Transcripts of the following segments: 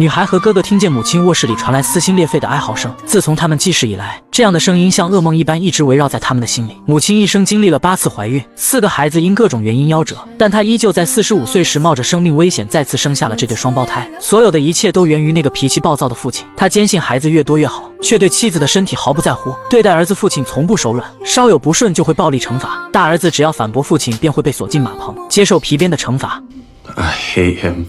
女孩和哥哥听见母亲卧室里传来撕心裂肺的哀嚎声。自从他们记事以来，这样的声音像噩梦一般一直围绕在他们的心里。母亲一生经历了8次怀孕，4个孩子因各种原因夭折，但她依旧在45岁时冒着生命危险再次生下了这对双胞胎。所有的一切都源于那个脾气暴躁的父亲。他坚信孩子越多越好，却对妻子的身体毫不在乎。对待儿子，父亲从不手软，稍有不顺就会暴力惩罚。大儿子只要反驳父亲，便会被锁进马棚，接受皮鞭的惩罚。I hate him.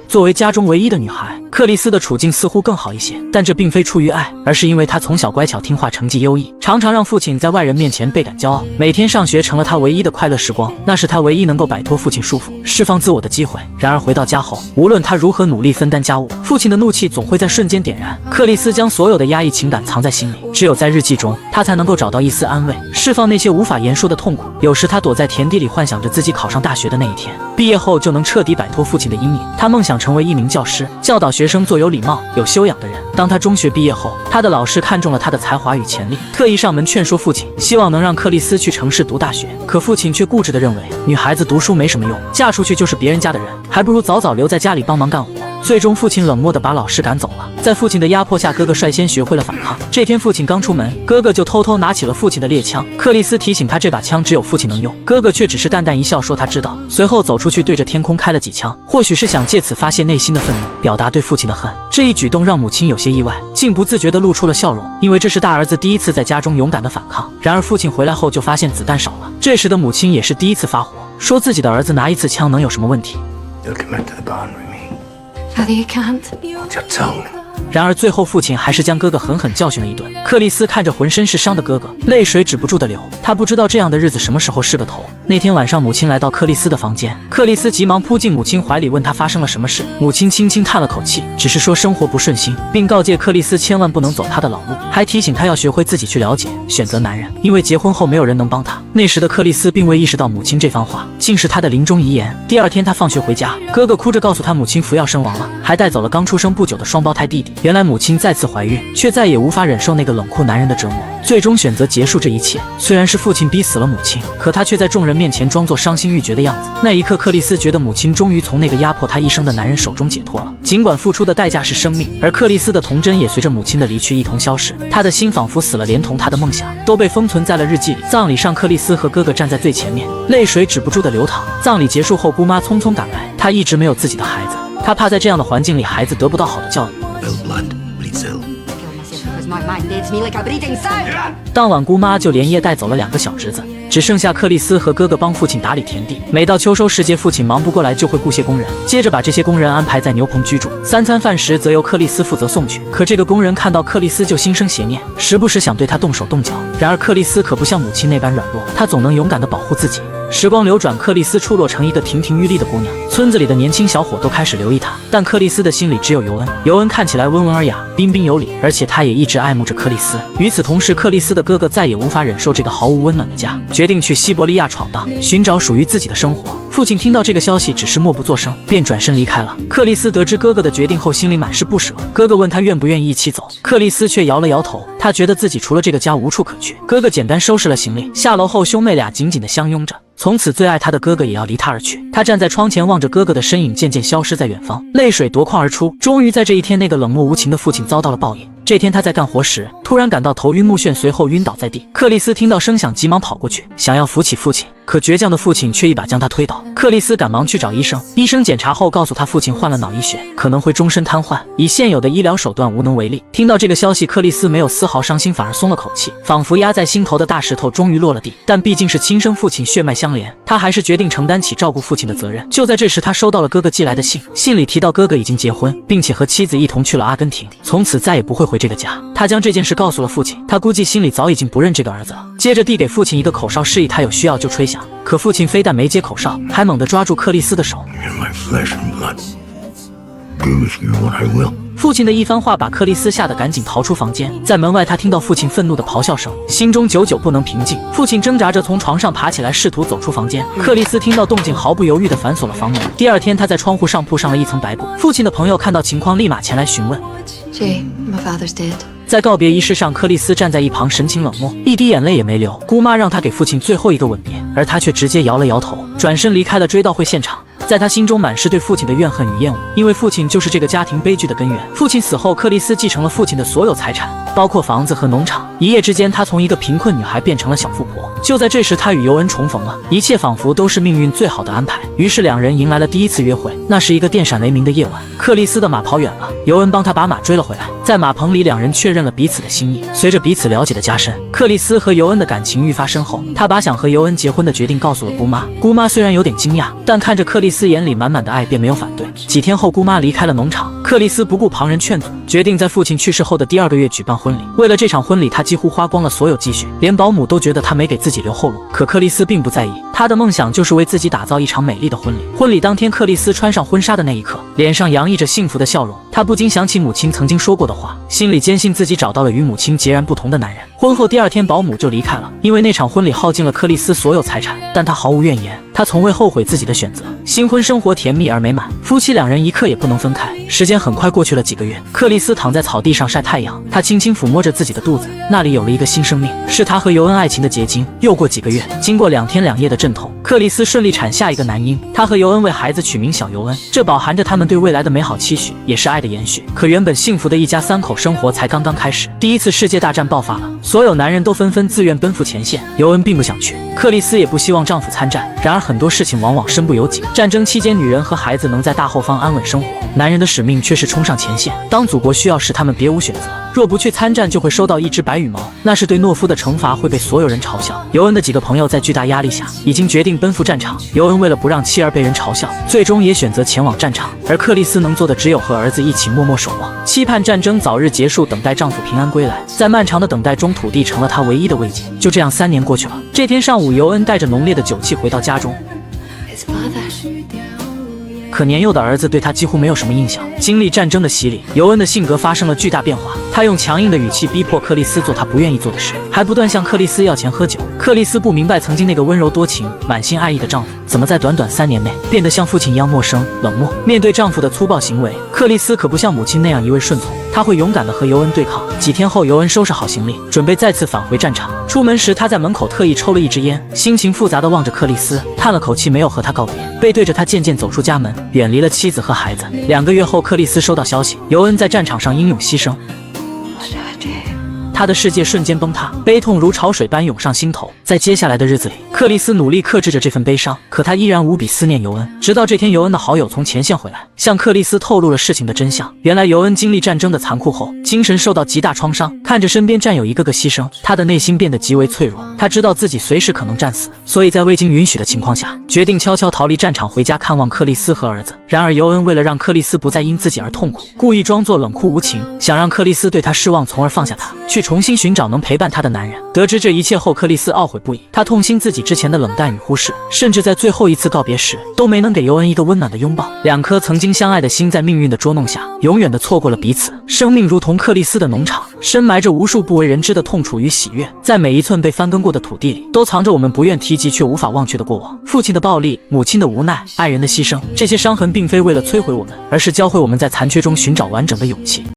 作为家中唯一的女孩，克莉丝的处境似乎更好一些，但这并非出于爱，而是因为她从小乖巧听话，成绩优异，常常让父亲在外人面前倍感骄傲。每天上学成了她唯一的快乐时光，那是她唯一能够摆脱父亲束缚、释放自我的机会。然而回到家后，无论她如何努力分担家务，父亲的怒气总会在瞬间点燃。克莉丝将所有的压抑情感藏在心里，只有在日记中，她才能够找到一丝安慰，释放那些无法言说的痛苦。有时她躲在田地里，幻想着自己考上大学的那一天，毕业后就能彻底摆脱父亲的阴影。她梦想成为一名教师，教导学生做有礼貌、有修养的人。当他中学毕业后，他的老师看中了他的才华与潜力，特意上门劝说父亲，希望能让克莉丝去城市读大学。可父亲却固执地认为，女孩子读书没什么用，嫁出去就是别人家的人，还不如早早留在家里帮忙干活。最终，父亲冷漠地把老师赶走了。在父亲的压迫下，哥哥率先学会了反抗。这天，父亲刚出门，哥哥就偷偷拿起了父亲的猎枪。克莉丝提醒他，这把枪只有父亲能用，哥哥却只是淡淡一笑，说他知道。随后走出去，对着天空开了几枪，或许是想借此发泄内心的愤怒，表达对父亲的恨。这一举动让母亲有些意外，竟不自觉地露出了笑容，因为这是大儿子第一次在家中勇敢地反抗。然而父亲回来后就发现子弹少了，这时的母亲也是第一次发火，说自己的儿子拿一次枪能有什么问题。Father, you can't. Hold your tongue. 然而最后父亲还是将哥哥狠狠教训了一顿。克莉丝看着浑身是伤的哥哥，泪水止不住的流。她不知道这样的日子什么时候是个头。那天晚上，母亲来到克莉丝的房间，克莉丝急忙扑进母亲怀里，问她发生了什么事。母亲轻轻叹了口气，只是说生活不顺心，并告诫克莉丝千万不能走她的老路，还提醒她要学会自己去了解、选择男人，因为结婚后没有人能帮她。那时的克莉丝并未意识到母亲这番话竟是她的临终遗言。第二天，她放学回家，哥哥哭着告诉她母亲服药身亡了，还带走了刚出生不久的双胞胎弟弟。原来母亲再次怀孕，却再也无法忍受那个冷酷男人的折磨，最终选择结束这一切。虽然是父亲逼死了母亲，可他却在众人面前装作伤心欲绝的样子。那一刻，克莉丝觉得母亲终于从那个压迫她一生的男人手中解脱了，尽管付出的代价是生命。而克莉丝的童真也随着母亲的离去一同消失，她的心仿佛死了，连同她的梦想都被封存在了日记里。葬礼上，克莉丝和哥哥站在最前面，泪水止不住的流淌。葬礼结束后，姑妈匆匆赶来，她一直没有自己的孩子，她怕在这样的环境里，孩子得不到好的教育。当晚，姑妈就连夜带走了2个小侄子，只剩下克莉丝和哥哥帮父亲打理田地。每到秋收时节，父亲忙不过来，就会雇些工人，接着把这些工人安排在牛棚居住。3餐饭食则由克莉丝负责送去。可这个工人看到克莉丝就心生邪念，时不时想对她动手动脚。然而克莉丝可不像母亲那般软弱，她总能勇敢地保护自己。时光流转，克莉丝出落成一个亭亭玉立的姑娘，村子里的年轻小伙都开始留意她。但克莉丝的心里只有尤恩。尤恩看起来温文尔雅、彬彬有礼，而且他也一直爱慕着克莉丝。与此同时，克莉丝的哥哥再也无法忍受这个毫无温暖的家，决定去西伯利亚闯荡，寻找属于自己的生活。父亲听到这个消息，只是默不作声，便转身离开了。克莉丝得知哥哥的决定后，心里满是不舍。哥哥问她愿不愿意一起走，克莉丝却摇了摇头。她觉得自己除了这个家无处可去。哥哥简单收拾了行李，下楼后兄妹俩紧紧地相拥着。从此最爱他的哥哥也要离他而去。他站在窗前，望着哥哥的身影渐渐消失在远方，泪水夺眶而出。终于在这一天，那个冷漠无情的父亲遭到了报应。这天他在干活时，突然感到头晕目眩，随后晕倒在地。克莉丝听到声响，急忙跑过去，想要扶起父亲，可倔强的父亲却一把将他推倒。克莉丝赶忙去找医生，医生检查后告诉他，父亲患了脑溢血，可能会终身瘫痪，以现有的医疗手段无能为力。听到这个消息，克莉丝没有丝毫伤心，反而松了口气，仿佛压在心头的大石头终于落了地。但毕竟是亲生父亲，血脉相连，他还是决定承担起照顾父亲的责任。就在这时，他收到了哥哥寄来的信，信里提到哥哥已经结婚，并且和妻子一同去了阿根廷，从此再也不会回这个家。他将这件事告诉了父亲，他估计心里早已经不认这个儿子了。接着递给父亲一个口哨，示意他有需要就吹响。可父亲非但没接口哨，还猛地抓住克莉丝的手。父亲的一番话把克莉丝吓得赶紧逃出房间。在门外，他听到父亲愤怒的咆哮声，心中久久不能平静。父亲挣扎着从床上爬起来，试图走出房间。克莉丝听到动静，毫不犹豫地反锁了房门。第二天，他在窗户上铺上了一层白布。父亲的朋友看到情况，立马前来询问。My father's dead. 在告别仪式上，克莉丝站在一旁，神情冷漠，一滴眼泪也没流。姑妈让她给父亲最后一个吻别，而她却直接摇了摇头，转身离开了追悼会现场。在他心中满是对父亲的怨恨与厌恶，因为父亲就是这个家庭悲剧的根源。父亲死后，克莉丝继承了父亲的所有财产，包括房子和农场。一夜之间，她从一个贫困女孩变成了小富婆。就在这时，她与尤恩重逢了，一切仿佛都是命运最好的安排。于是两人迎来了第一次约会。那是一个电闪雷鸣的夜晚，克莉丝的马跑远了，尤恩帮她把马追了回来。在马棚里，两人确认了彼此的心意。随着彼此了解的加深，克莉丝和尤恩的感情愈发深厚。她把想和尤恩结婚的决定告诉了姑妈。姑妈虽然有点惊讶，但看着克莉丝眼里满满的爱，便没有反对。几天后，姑妈离开了农场，克莉丝不顾旁人劝阻，决定在父亲去世后的第2个月举办婚礼。为了这场婚礼，她几乎花光了所有积蓄，连保姆都觉得她没给自己留后路。可克莉丝并不在意，她的梦想就是为自己打造一场美丽的婚礼。婚礼当天，克莉丝穿上婚纱的那一刻，脸上洋溢着幸福的笑容。她不禁想起母亲曾经说过的话，心里坚信自己找到了与母亲截然不同的男人。婚后第2天，保姆就离开了，因为那场婚礼耗尽了克莉丝所有财产，但她毫无怨言，她从未后悔自己的选择。新婚生活甜蜜而美满，夫妻两人一刻也不能分开。时间很快过去了几个月，克莉丝躺在草地上晒太阳，她轻轻抚摸着自己的肚子，那里有了一个新生命，是她和尤恩爱情的结晶。又过几个月，经过2天2夜的阵痛，克莉丝顺利产下一个男婴。她和尤恩为孩子取名小尤恩，这饱含着他们对未来的美好期许，也是爱的延续。可原本幸福的一家3口生活才刚刚开始，第1次世界大战爆发了，所有男人都纷纷自愿奔赴前线。尤恩并不想去，克莉丝也不希望丈夫参战。然而很多事情往往身不由己，战争期间，女人和孩子能在大后方安稳生活，男人的使命却是冲上前线。当祖国需要时，他们别无选择。若不去参战，就会收到一只白羽毛，那是对懦夫的惩罚，会被所有人嘲笑。尤恩的几个朋友在巨大压力下，已经决定奔赴战场。尤恩为了不让妻儿被人嘲笑，最终也选择前往战场。而克莉丝能做的只有和儿子一起默默守望，期盼战争早日结束，等待丈夫平安归来。在漫长的等待中，土地成了她唯一的慰藉。就这样3年过去了。这天上午，尤恩带着浓烈的酒气回到家中。His father. 可年幼的儿子对他几乎没有什么印象。经历战争的洗礼，尤恩的性格发生了巨大变化。他用强硬的语气逼迫克莉丝做他不愿意做的事，还不断向克莉丝要钱喝酒。克莉丝不明白，曾经那个温柔多情、满心爱意的丈夫，怎么在短短3年内变得像父亲一样陌生冷漠。面对丈夫的粗暴行为，克莉丝可不像母亲那样一味顺从，她会勇敢地和尤恩对抗。几天后，尤恩收拾好行李，准备再次返回战场。出门时，他在门口特意抽了一支烟，心情复杂地望着克莉丝，叹了口气，没有和她告别，背对着她渐渐走出家门，远离了妻子和孩子。2个月后，克莉丝收到消息，尤恩在战场上英勇牺牲。他的世界瞬间崩塌，悲痛如潮水般涌上心头。在接下来的日子里，克莉丝努力克制着这份悲伤，可她依然无比思念尤恩。直到这天，尤恩的好友从前线回来，向克莉丝透露了事情的真相。原来尤恩经历战争的残酷后，精神受到极大创伤，看着身边战友一个个牺牲，他的内心变得极为脆弱。他知道自己随时可能战死，所以在未经允许的情况下，决定悄悄逃离战场，回家看望克莉丝和儿子。然而尤恩为了让克莉丝不再因自己而痛苦，故意装作冷酷无情，想让克莉丝对他失望，从而放下他，去重新寻找能陪伴他的男人。得知这一切后，克莉丝懊悔不已，她痛心自己之前的冷淡与忽视，甚至在最后一次告别时都没能给尤恩一个温暖的拥抱。2颗曾经相爱的心在命运的捉弄下，永远的错过了彼此。生命如同克莉丝的农场，深埋着无数不为人知的痛楚与喜悦，在每一寸被翻耕过的土地里，都藏着我们不愿提及却无法忘却的过往。父亲的暴力，母亲的无奈，爱人的牺牲，这些伤痕并非为了摧毁我们，而是教会我们在残缺中寻找完整的勇气。